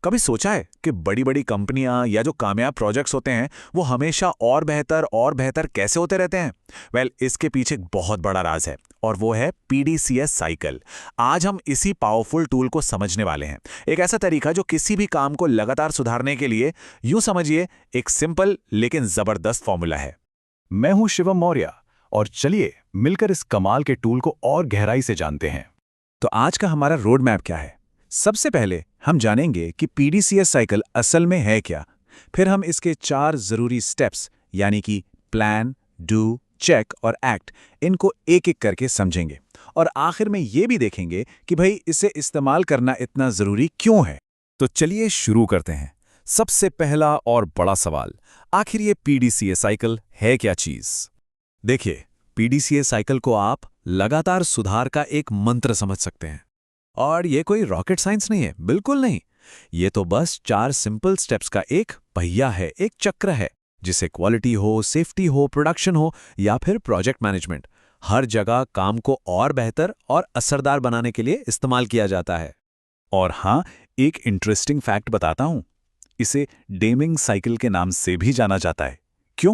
कभी सोचा है कि बड़ी बड़ी कंपनियां या जो कामयाब प्रोजेक्ट्स होते हैं वो हमेशा और बेहतर कैसे होते रहते हैं? इसके पीछे एक बहुत बड़ा राज है और वो है पीडीसीएस साइकिल। आज हम इसी पावरफुल टूल को समझने वाले हैं। एक ऐसा तरीका जो किसी भी काम को लगातार सुधारने के लिए, यूं समझिए, एक सिंपल लेकिन जबरदस्त फॉर्मूला है। मैं हूं शिवम मौर्य और चलिए मिलकर इस कमाल के टूल को और गहराई से जानते हैं। तो आज का हमारा रोड मैप क्या है? सबसे पहले हम जानेंगे कि पीडीसीएस साइकिल असल में है क्या। फिर हम इसके 4 जरूरी स्टेप्स यानी कि प्लान, डू, चेक और एक्ट, इनको एक एक करके समझेंगे। और आखिर में ये भी देखेंगे कि भाई इसे इस्तेमाल करना इतना जरूरी क्यों है। तो चलिए शुरू करते हैं। सबसे पहला और बड़ा सवाल, आखिर ये पीडीसीएस साइकिल है क्या चीज? देखिए, पीडीसीएस साइकिल को आप लगातार सुधार का एक मंत्र समझ सकते हैं। और ये कोई रॉकेट साइंस नहीं है, बिल्कुल नहीं। ये तो बस 4 सिंपल स्टेप्स का एक पहिया है, एक चक्र है, जिसे क्वालिटी हो, सेफ्टी हो, प्रोडक्शन हो या फिर प्रोजेक्ट मैनेजमेंट, हर जगह काम को और बेहतर और असरदार बनाने के लिए इस्तेमाल किया जाता है। और हाँ, एक इंटरेस्टिंग फैक्ट बताता हूं, इसे डेमिंग साइकिल के नाम से भी जाना जाता है। क्यों?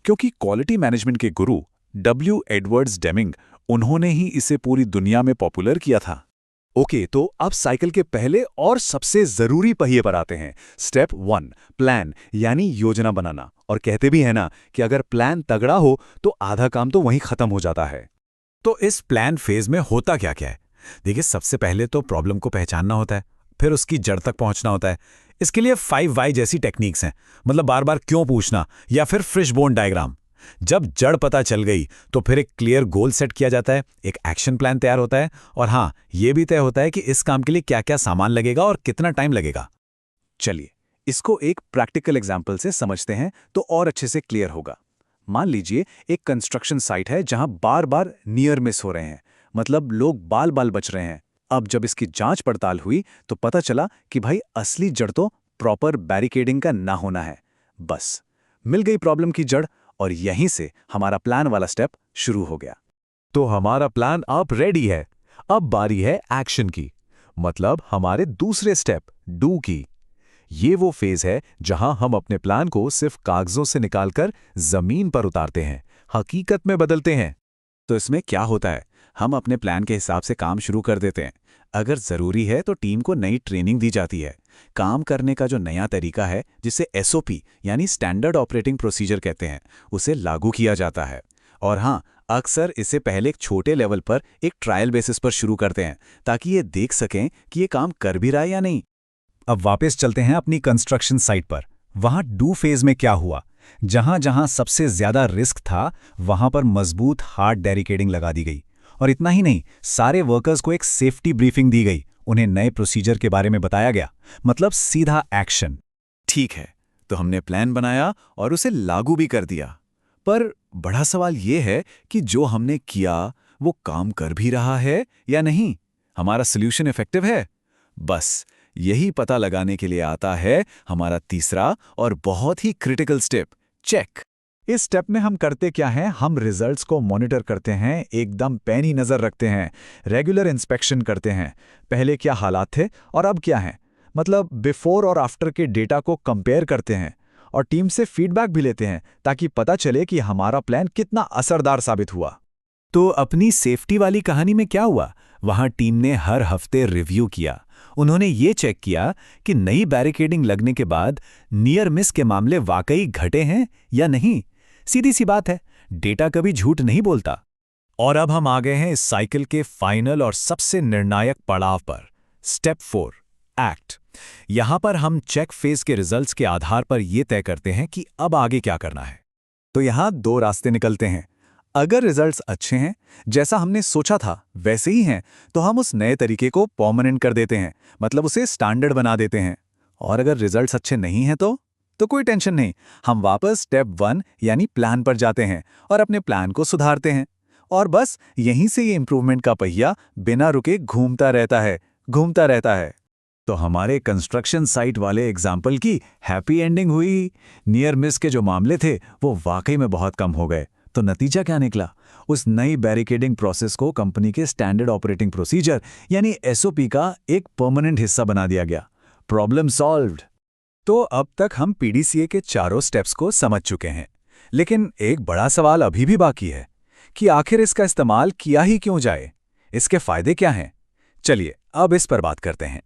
क्योंकि क्वालिटी मैनेजमेंट के गुरु डब्ल्यू एडवर्ड्स डेमिंग, उन्होंने ही इसे पूरी दुनिया में पॉपुलर किया था। ओके, तो अब साइकिल के पहले और सबसे जरूरी पहिए पर आते हैं। स्टेप 1, प्लान यानी योजना बनाना। और कहते भी है ना कि अगर प्लान तगड़ा हो तो आधा काम तो वहीं खत्म हो जाता है। तो इस प्लान फेज में होता क्या क्या है? देखिए, सबसे पहले तो प्रॉब्लम को पहचानना होता है, फिर उसकी जड़ तक पहुंचना होता है। इसके लिए 5 वाई जैसी टेक्निक्स हैं, मतलब बार बार क्यों पूछना, या फिर फिशबोन डायग्राम। जब जड़ पता चल गई तो फिर एक क्लियर गोल सेट किया जाता है, एक एक्शन प्लान तैयार होता है, और हाँ, यह भी तय होता है कि इस काम के लिए क्या क्या सामान लगेगा और कितना टाइम लगेगा। चलिए इसको एक प्रैक्टिकल एग्जाम्पल से समझते हैं तो और अच्छे से क्लियर होगा। मान लीजिए एक कंस्ट्रक्शन साइट है जहां बार बार नियर मिस हो रहे हैं, मतलब लोग बाल बाल बच रहे हैं। अब जब इसकी जांच पड़ताल हुई तो पता चला कि भाई असली जड़ तो प्रॉपर बैरिकेडिंग का ना होना है। बस मिल गई प्रॉब्लम की जड़, और यहीं से हमारा प्लान वाला स्टेप शुरू हो गया। तो हमारा प्लान अब रेडी है। अब बारी है एक्शन की, मतलब हमारे दूसरे स्टेप डू की। ये वो फेज है जहां हम अपने प्लान को सिर्फ कागजों से निकालकर जमीन पर उतारते हैं, हकीकत में बदलते हैं। तो इसमें क्या होता है, हम अपने प्लान के हिसाब से काम शुरू कर देते हैं। अगर ज़रूरी है तो टीम को नई ट्रेनिंग दी जाती है। काम करने का जो नया तरीका है, जिसे एसओपी यानी स्टैंडर्ड ऑपरेटिंग प्रोसीजर कहते हैं, उसे लागू किया जाता है। और हाँ, अक्सर इसे पहले एक छोटे लेवल पर एक ट्रायल बेसिस पर शुरू करते हैं, ताकि ये देख सकें कि ये काम कर भी रहा है या नहीं। अब वापस चलते हैं अपनी कंस्ट्रक्शन साइट पर। वहां डू फेज में क्या हुआ? जहां जहां सबसे ज्यादा रिस्क था, वहां पर मजबूत हार्ड बैरिकेडिंग लगा दी गई। और इतना ही नहीं, सारे वर्कर्स को एक सेफ्टी ब्रीफिंग दी गई, उन्हें नए प्रोसीजर के बारे में बताया गया, मतलब सीधा एक्शन। ठीक है, तो हमने प्लान बनाया और उसे लागू भी कर दिया। पर बड़ा सवाल ये है कि जो हमने किया वो काम कर भी रहा है या नहीं, हमारा सॉल्यूशन इफेक्टिव है। बस यही पता लगाने के लिए आता है हमारा तीसरा और बहुत ही क्रिटिकल स्टेप, चेक। इस स्टेप में हम करते क्या हैं? हम रिजल्ट्स को मॉनिटर करते हैं, एकदम पैनी नजर रखते हैं, रेगुलर इंस्पेक्शन करते हैं। पहले क्या हालात थे और अब क्या हैं, मतलब बिफोर और आफ्टर के डेटा को कंपेयर करते हैं, और टीम से फीडबैक भी लेते हैं ताकि पता चले कि हमारा प्लान कितना असरदार साबित हुआ। तो अपनी सेफ्टी वाली कहानी में क्या हुआ? वहां टीम ने हर हफ्ते रिव्यू किया। उन्होंने ये चेक किया कि नई बैरिकेडिंग लगने के बाद नियर मिस के मामले वाकई घटे हैं या नहीं। सीधी सी बात है, डेटा कभी झूठ नहीं बोलता। और अब हम आ गए हैं इस साइकिल के फाइनल और सबसे निर्णायक पड़ाव पर, स्टेप 4, एक्ट। यहां पर हम चेक फेज के रिजल्ट्स के आधार पर यह तय करते हैं कि अब आगे क्या करना है। तो यहां 2 रास्ते निकलते हैं। अगर रिजल्ट्स अच्छे हैं, जैसा हमने सोचा था वैसे ही हैं, तो हम उस नए तरीके को परमानेंट कर देते हैं, मतलब उसे स्टैंडर्ड बना देते हैं। और अगर रिजल्ट्स अच्छे नहीं हैं तो कोई टेंशन नहीं, हम वापस स्टेप 1 यानी प्लान पर जाते हैं और अपने प्लान को सुधारते हैं। और बस यहीं से ये इंप्रूवमेंट का पहिया बिना रुके घूमता रहता है, घूमता रहता है। तो हमारे कंस्ट्रक्शन साइट वाले एग्जाम्पल की हैप्पी एंडिंग हुई। नियर मिस के जो मामले थे वो वाकई में बहुत कम हो गए। तो नतीजा क्या निकला? उस नई बैरिकेडिंग प्रोसेस को कंपनी के स्टैंडर्ड ऑपरेटिंग प्रोसीजर यानी एसओपी का एक परमानेंट हिस्सा बना दिया गया। Problem solved. तो अब तक हम पीडीसीए के चारों स्टेप्स को समझ चुके हैं, लेकिन एक बड़ा सवाल अभी भी बाकी है कि आखिर इसका इस्तेमाल किया ही क्यों जाए, इसके फायदे क्या हैं। चलिए अब इस पर बात करते हैं।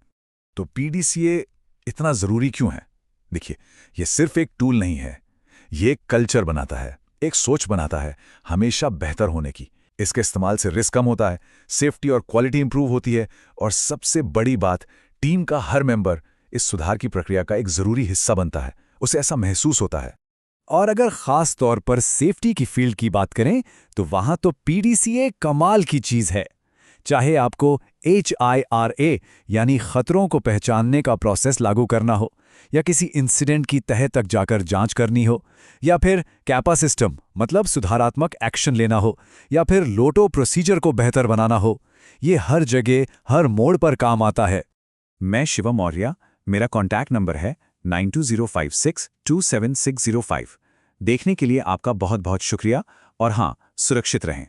तो पीडीसीए इतना जरूरी क्यों है? देखिए, यह सिर्फ एक टूल नहीं है, ये एक कल्चर बनाता है, एक सोच बनाता है हमेशा बेहतर होने की। इसके इस्तेमाल से रिस्क कम होता है, सेफ्टी और क्वालिटी इंप्रूव होती है, और सबसे बड़ी बात, टीम का हर मेंबर इस सुधार की प्रक्रिया का एक जरूरी हिस्सा बनता है, उसे ऐसा महसूस होता है। और अगर खास तौर पर सेफ्टी की फील्ड की बात करें तो वहां तो पीडीसीए कमाल की चीज है। चाहे आपको HIRA यानी खतरों को पहचानने का प्रोसेस लागू करना हो, या किसी इंसिडेंट की तह तक जाकर जांच करनी हो, या फिर कैपा सिस्टम मतलब सुधारात्मक एक्शन लेना हो, या फिर लोटो प्रोसीजर को बेहतर बनाना हो, ये हर जगह हर मोड़ पर काम आता है। मैं शिवम मौर्य, मेरा कॉन्टैक्ट नंबर है 9205627605। देखने के लिए आपका बहुत बहुत शुक्रिया, और हाँ, सुरक्षित रहें।